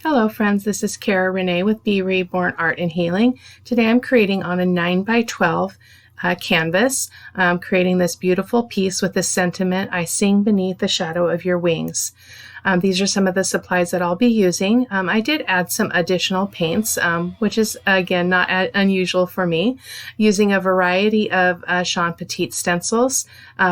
Hello friends, this is Cara-Renee with B.Reborn Art and Healing. Today I'm creating on a 9x12 canvas, creating this beautiful piece with the sentiment, "I sing beneath the shadow of your wings." These are some of the supplies that I'll be using. I did add some additional paints, which is again not unusual for me, using a variety of Shawn Petit stencils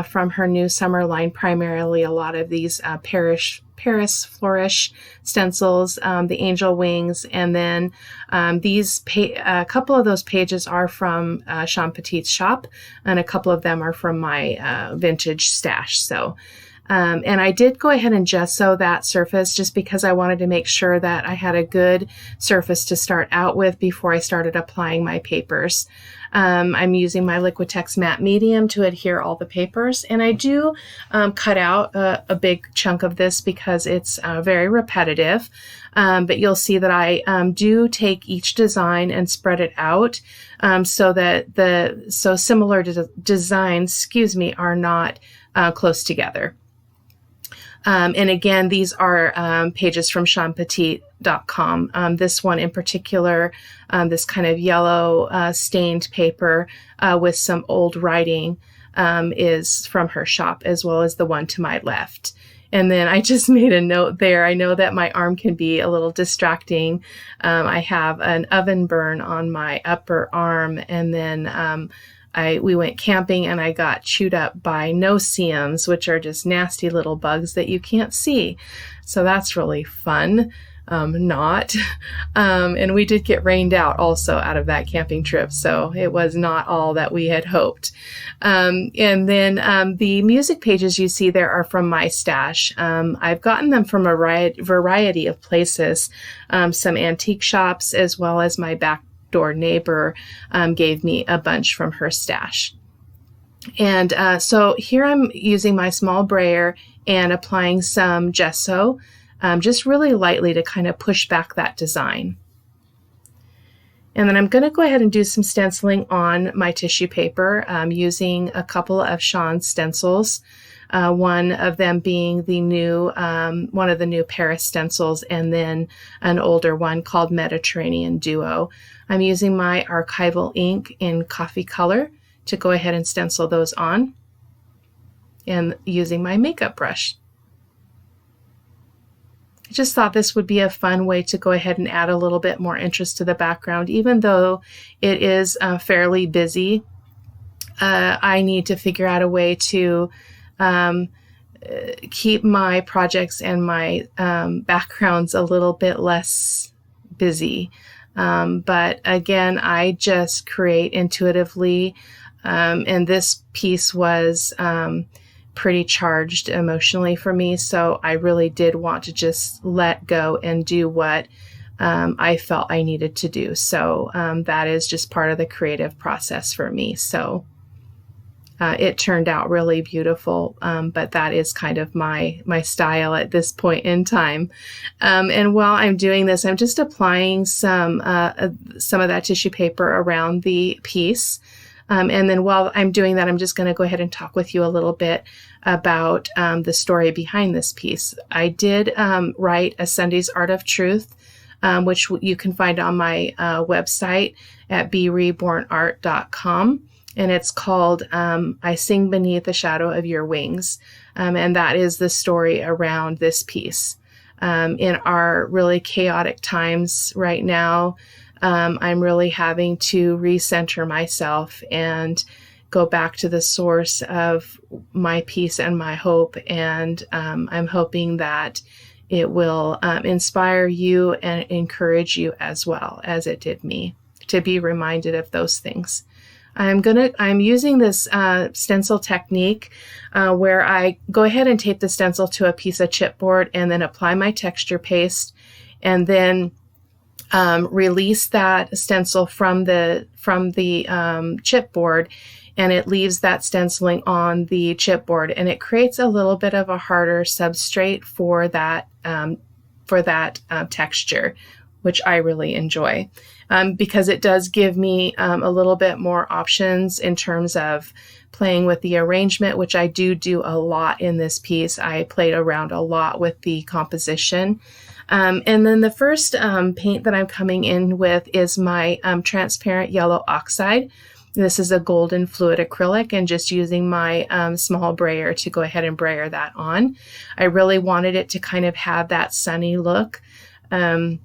from her new summer line, primarily a lot of these Paris Flourish stencils, the angel wings, and then a couple of those pages are from Shawn Petit's shop, and a couple of them are from my vintage stash. And I did go ahead and gesso that surface just because I wanted to make sure that I had a good surface to start out with before I started applying my papers. I'm using my Liquitex matte medium to adhere all the papers, and I do cut out a big chunk of this because it's very repetitive. But you'll see that I do take each design and spread it out so that similar designs, are not close together. And again, these are pages from ShawnPetit.com. This one in particular, this kind of yellow stained paper with some old writing is from her shop, as well as the one to my left. And then I just made a note there. I know that my arm can be a little distracting. I have an oven burn on my upper arm, and then we went camping and I got chewed up by no-see-ums, which are just nasty little bugs that you can't see. So that's really fun. And we did get rained out also out of that camping trip. So it was not all that we had hoped. And then the music pages you see there are from my stash. I've gotten them from a variety of places, some antique shops, as well as my back door neighbor gave me a bunch from her stash. And so here I'm using my small brayer and applying some gesso, just really lightly to kind of push back that design. And then I'm going to go ahead and do some stenciling on my tissue paper using a couple of Shawn's stencils. One of them being the new, one of the new Paris stencils, and then an older one called Mediterranean Duo. I'm using my archival ink in coffee color to go ahead and stencil those on, and using my makeup brush. I just thought this would be a fun way to go ahead and add a little bit more interest to the background, even though it is fairly busy. I need to figure out a way to keep my projects and my backgrounds a little bit less busy. But again, I just create intuitively, and this piece was pretty charged emotionally for me, so I really did want to just let go and do what I felt I needed to do. So that is just part of the creative process for me. So it turned out really beautiful, but that is kind of my style at this point in time. And while I'm doing this, I'm just applying some of that tissue paper around the piece. And then while I'm doing that, I'm just going to go ahead and talk with you a little bit about the story behind this piece. I did write a Sunday's Art of Truth, which you can find on my website at B.Rebornart.com. And it's called "I Sing Beneath the Shadow of Your Wings." And that is the story around this piece. In our really chaotic times right now, I'm really having to recenter myself and go back to the source of my peace and my hope. And I'm hoping that it will inspire you and encourage you as well as it did me, to be reminded of those things. I'm using this stencil technique where I go ahead and tape the stencil to a piece of chipboard and then apply my texture paste, and then release that stencil from the chipboard, and it leaves that stenciling on the chipboard, and it creates a little bit of a harder substrate for that texture, which I really enjoy. Because it does give me a little bit more options in terms of playing with the arrangement, which I do a lot in this piece. I played around a lot with the composition. And then the first paint that I'm coming in with is my transparent yellow oxide. This is a golden fluid acrylic, and just using my small brayer to go ahead and brayer that on. I really wanted it to kind of have that sunny look. I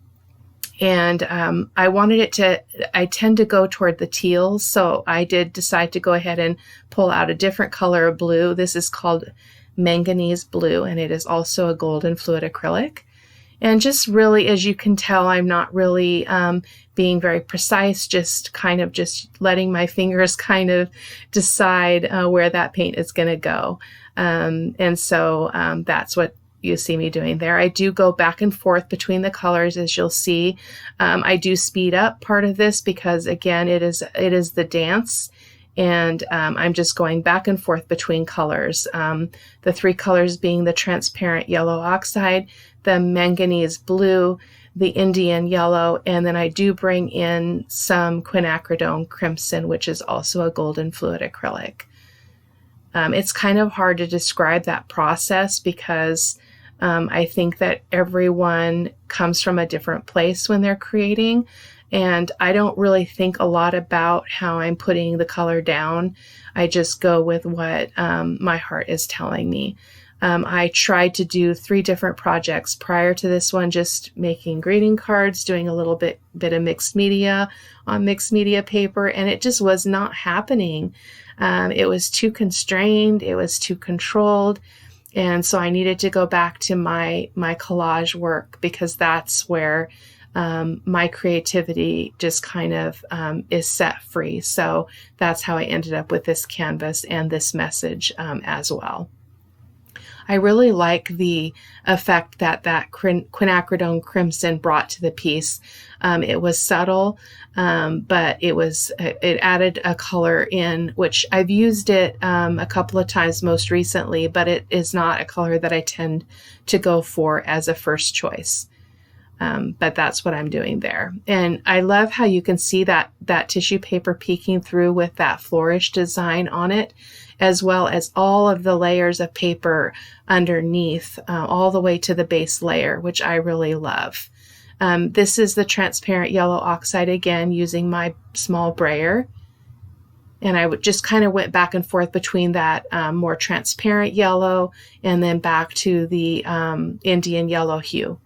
wanted it to, I tend to go toward the teals, so I did decide to go ahead and pull out a different color of blue. This is called Manganese Blue, and it is also a golden fluid acrylic. And just really, as you can tell, I'm not really being very precise, just kind of just letting my fingers kind of decide where that paint is going to go. So that's what you see me doing there. I do go back and forth between the colors, as you'll see. I do speed up part of this because, again, it is the dance. And I'm just going back and forth between colors. The three colors being the transparent yellow oxide, the manganese blue, the Indian yellow, and then I do bring in some quinacridone crimson, which is also a golden fluid acrylic. It's kind of hard to describe that process because I think that everyone comes from a different place when they're creating. And I don't really think a lot about how I'm putting the color down. I just go with what my heart is telling me. I tried to do 3 different projects prior to this one, just making greeting cards, doing a little bit of mixed media on mixed media paper, and it just was not happening. It was too constrained, it was too controlled, and so I needed to go back to my collage work because that's where my creativity just kind of is set free. So that's how I ended up with this canvas and this message as well. I really like the effect that quinacridone crimson brought to the piece. It was subtle, but it added a color in, which I've used it a couple of times most recently, but it is not a color that I tend to go for as a first choice. But that's what I'm doing there. And I love how you can see that tissue paper peeking through with that flourish design on it, as well as all of the layers of paper underneath, all the way to the base layer, which I really love. This is the transparent yellow oxide, again, using my small brayer. And I just kind of went back and forth between that more transparent yellow and then back to the Indian yellow hue.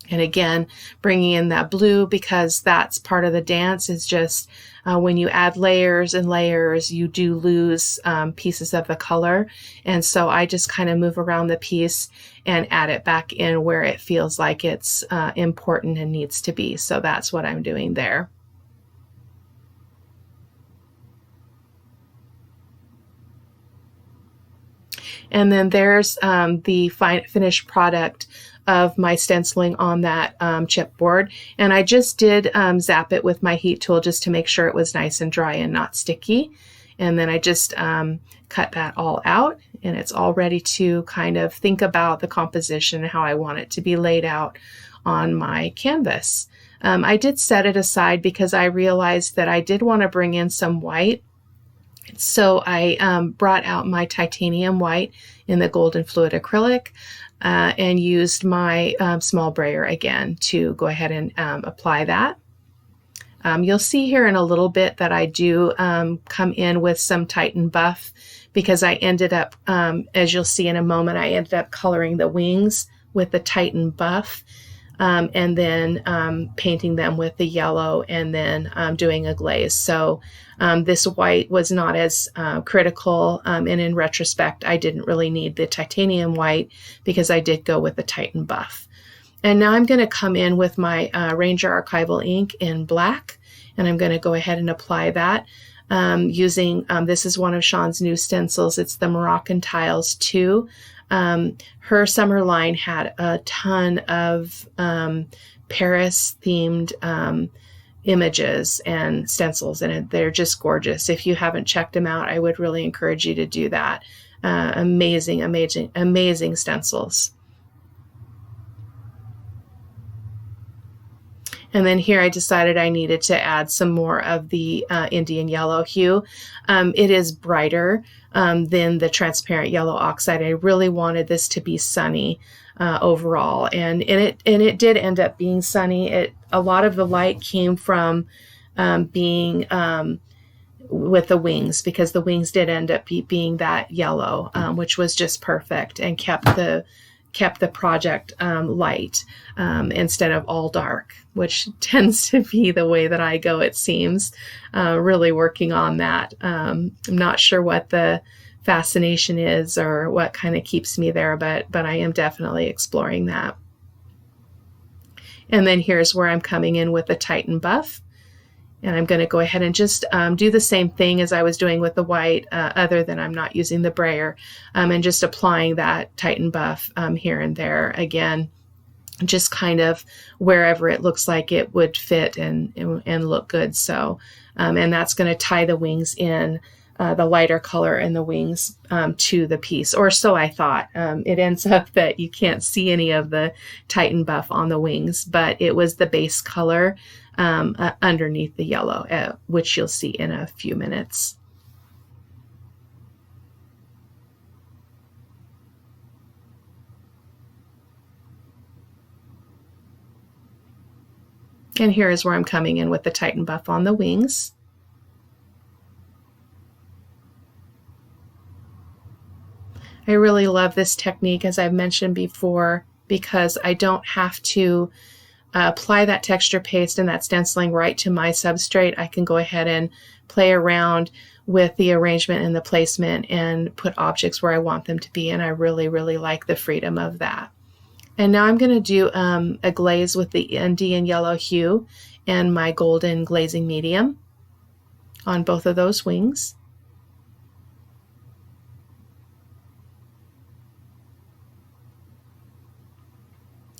And again, bringing in that blue because that's part of the dance is just when you add layers and layers, you do lose pieces of the color. And so I just kind of move around the piece and add it back in where it feels like it's important and needs to be. So that's what I'm doing there. And then there's the finished product of my stenciling on that chipboard. And I just did zap it with my heat tool just to make sure it was nice and dry and not sticky. And then I just cut that all out, and it's all ready to kind of think about the composition and how I want it to be laid out on my canvas. I did set it aside because I realized that I did want to bring in some white. So I brought out my titanium white in the golden fluid acrylic and used my small brayer again to go ahead and apply that. You'll see here in a little bit that I do come in with some Titan buff because I ended up, as you'll see in a moment, I ended up coloring the wings with the Titan buff. And then painting them with the yellow and then doing a glaze. So this white was not as critical, and in retrospect, I didn't really need the titanium white because I did go with the Titan buff. And now I'm going to come in with my Ranger Archival ink in black, and I'm going to go ahead and apply that using, this is one of Sean's new stencils. It's the Moroccan Tiles 2. Her summer line had a ton of Paris-themed images and stencils, and they're just gorgeous. If you haven't checked them out, I would really encourage you to do that. Amazing, amazing, amazing stencils. And then here I decided I needed to add some more of the Indian yellow hue. It is brighter than the transparent yellow oxide. I really wanted this to be sunny. overall. And it did end up being sunny. A lot of the light came from being with the wings, because the wings did end up being that yellow, which was just perfect and kept the project light instead of all dark, which tends to be the way that I go, it seems. Really working on that. I'm not sure what the fascination is or what kind of keeps me there, but I am definitely exploring that. And then here's where I'm coming in with the Titan buff. And I'm going to go ahead and just do the same thing as I was doing with the white, other than I'm not using the brayer, and just applying that Titan buff here and there. Again, just kind of wherever it looks like it would fit and look good. So, and that's going to tie the wings in, the lighter color in the wings to the piece, or so I thought. It ends up that you can't see any of the Titan buff on the wings, but it was the base color underneath the yellow, which you'll see in a few minutes. And here is where I'm coming in with the Titan buff on the wings. I really love this technique, as I've mentioned before, because I don't have to apply that texture paste and that stenciling right to my substrate. I can go ahead and play around with the arrangement and the placement and put objects where I want them to be, and I really, really like the freedom of that. And now I'm going to do a glaze with the Indian yellow hue and my golden glazing medium on both of those wings.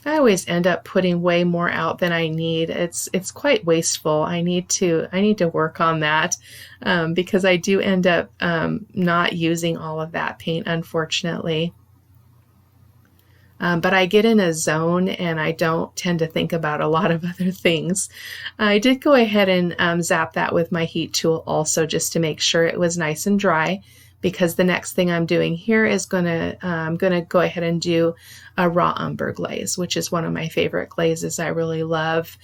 I always end up putting way more out than I need. It's quite wasteful. I need to work on that, because I do end up not using all of that paint, unfortunately. But I get in a zone and I don't tend to think about a lot of other things. I did go ahead and zap that with my heat tool also, just to make sure it was nice and dry, because the next thing I'm doing here is I'm gonna go ahead and do a raw umber glaze, which is one of my favorite glazes. I really love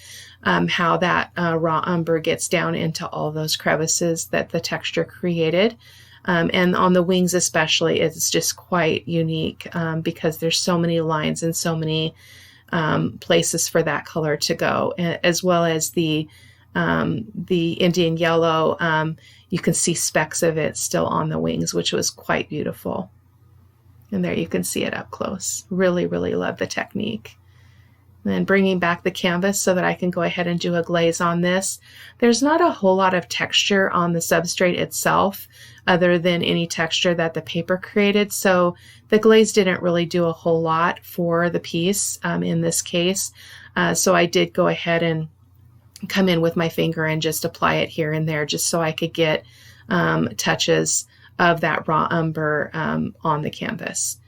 how that raw umber gets down into all those crevices that the texture created. And on the wings especially, it's just quite unique, because there's so many lines and so many places for that color to go, as well as the Indian yellow. You can see specks of it still on the wings, which was quite beautiful. And there you can see it up close. Really, really love the technique. Then bringing back the canvas so that I can go ahead and do a glaze on this. There's not a whole lot of texture on the substrate itself, other than any texture that the paper created. So the glaze didn't really do a whole lot for the piece in this case. So I did go ahead and come in with my finger and just apply it here and there, just so I could get touches of that raw umber on the canvas.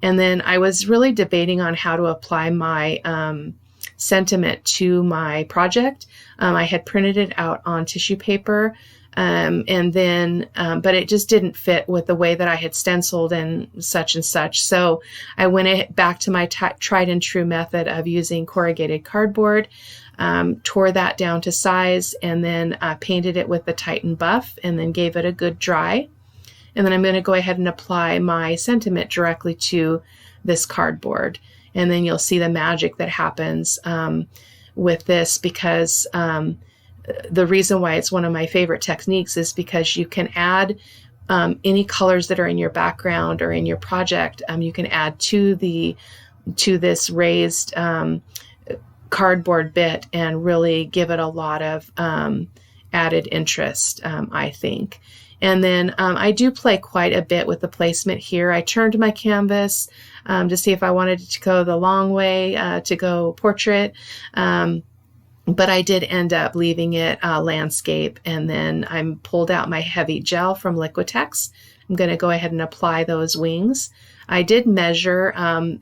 And then I was really debating on how to apply my sentiment to my project. I had printed it out on tissue paper, and then but it just didn't fit with the way that I had stenciled and such. So I went back to my tried and true method of using corrugated cardboard, tore that down to size, and then painted it with the Titan buff, and then gave it a good dry. And then I'm going to go ahead and apply my sentiment directly to this cardboard. And then you'll see the magic that happens with this, because the reason why it's one of my favorite techniques is because you can add any colors that are in your background or in your project. You can add to this raised cardboard bit and really give it a lot of added interest, I think. And then I do play quite a bit with the placement here. I turned my canvas to see if I wanted it to go the long way, to go portrait. But I did end up leaving it landscape. And then I pulled out my heavy gel from Liquitex. I'm going to go ahead and apply those wings. I did measure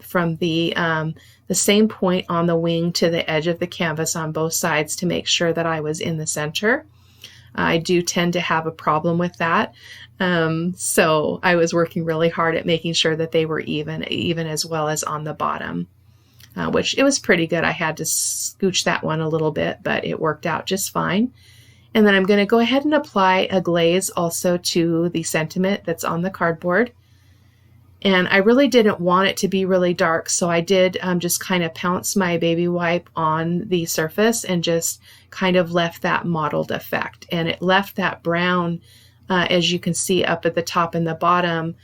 from the same point on the wing to the edge of the canvas on both sides to make sure that I was in the center. I do tend to have a problem with that. So I was working really hard at making sure that they were even as well as on the bottom, which it was pretty good. I had to scooch that one a little bit, but it worked out just fine. And then I'm going to go ahead and apply a glaze also to the sentiment that's on the cardboard. And I really didn't want it to be really dark, so I did just kind of pounce my baby wipe on the surface and just kind of left that mottled effect. And it left that brown, as you can see up at the top and the bottom,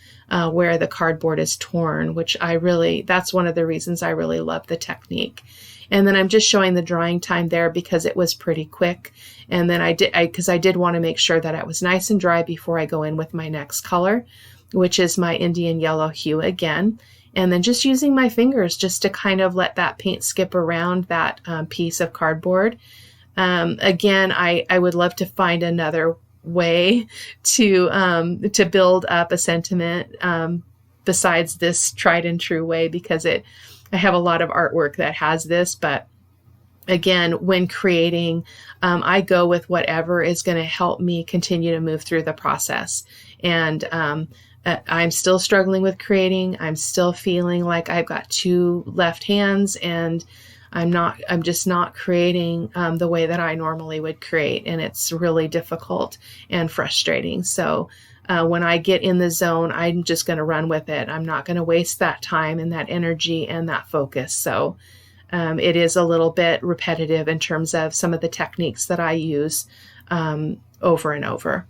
where the cardboard is torn, which that's one of the reasons I really love the technique. And then I'm just showing the drying time there because it was pretty quick. And then because I did want to make sure that it was nice and dry before I go in with my next color, which is my Indian yellow hue again. And then just using my fingers just to kind of let that paint skip around that piece of cardboard. Again, I would love to find another way to build up a sentiment besides this tried and true way, because I have a lot of artwork that has this, but again, when creating, I go with whatever is going to help me continue to move through the process. And I'm still struggling with creating. I'm still feeling like I've got two left hands, and I'm just not creating the way that I normally would create. And it's really difficult and frustrating. So when I get in the zone, I'm just going to run with it. I'm not going to waste that time and that energy and that focus. So it is a little bit repetitive in terms of some of the techniques that I use over and over.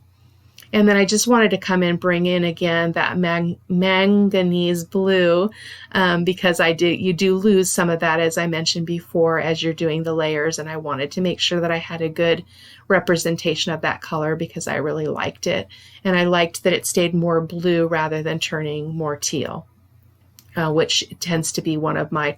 And then I just wanted to come in, bring in again that manganese blue, because you do lose some of that, as I mentioned before, as you're doing the layers. And I wanted to make sure that I had a good representation of that color because I really liked it. And I liked that it stayed more blue rather than turning more teal, which tends to be one of my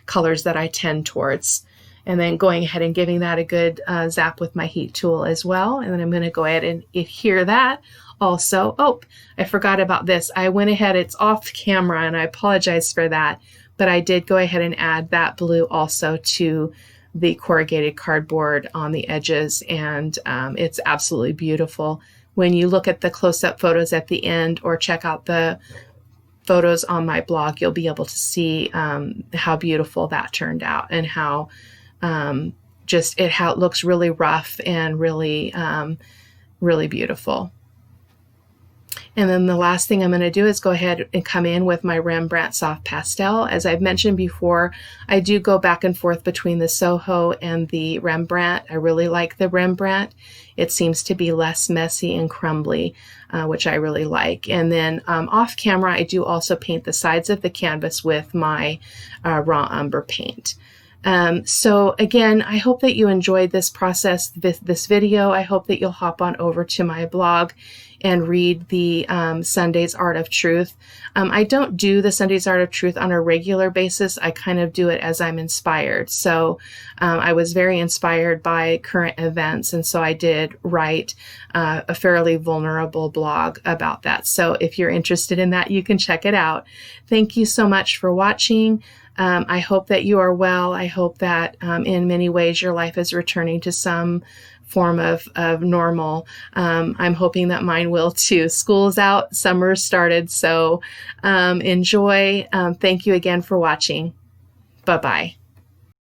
colors that I tend towards. And then going ahead and giving that a good zap with my heat tool as well. And then I'm going to go ahead and adhere that also. Oh, I forgot about this. I went ahead, it's off camera, and I apologize for that. But I did go ahead and add that blue also to the corrugated cardboard on the edges. And it's absolutely beautiful. When you look at the close-up photos at the end or check out the photos on my blog, you'll be able to see how beautiful that turned out, and how how it looks really rough and really, really beautiful. And then the last thing I'm going to do is go ahead and come in with my Rembrandt Soft Pastel. As I've mentioned before, I do go back and forth between the Soho and the Rembrandt. I really like the Rembrandt. It seems to be less messy and crumbly, which I really like. And then off camera, I do also paint the sides of the canvas with my raw umber paint. So again, I hope that you enjoyed this process, this video. I hope that you'll hop on over to my blog and read the Sunday's Art of Truth. I don't do the Sunday's Art of Truth on a regular basis. I kind of do it as I'm inspired. So I was very inspired by current events, and so I did write a fairly vulnerable blog about that. So if you're interested in that, you can check it out. Thank you so much for watching. I hope that you are well. I hope that in many ways your life is returning to some form of normal. I'm hoping that mine will too. School's out, summer's started, so enjoy. Thank you again for watching. Bye-bye.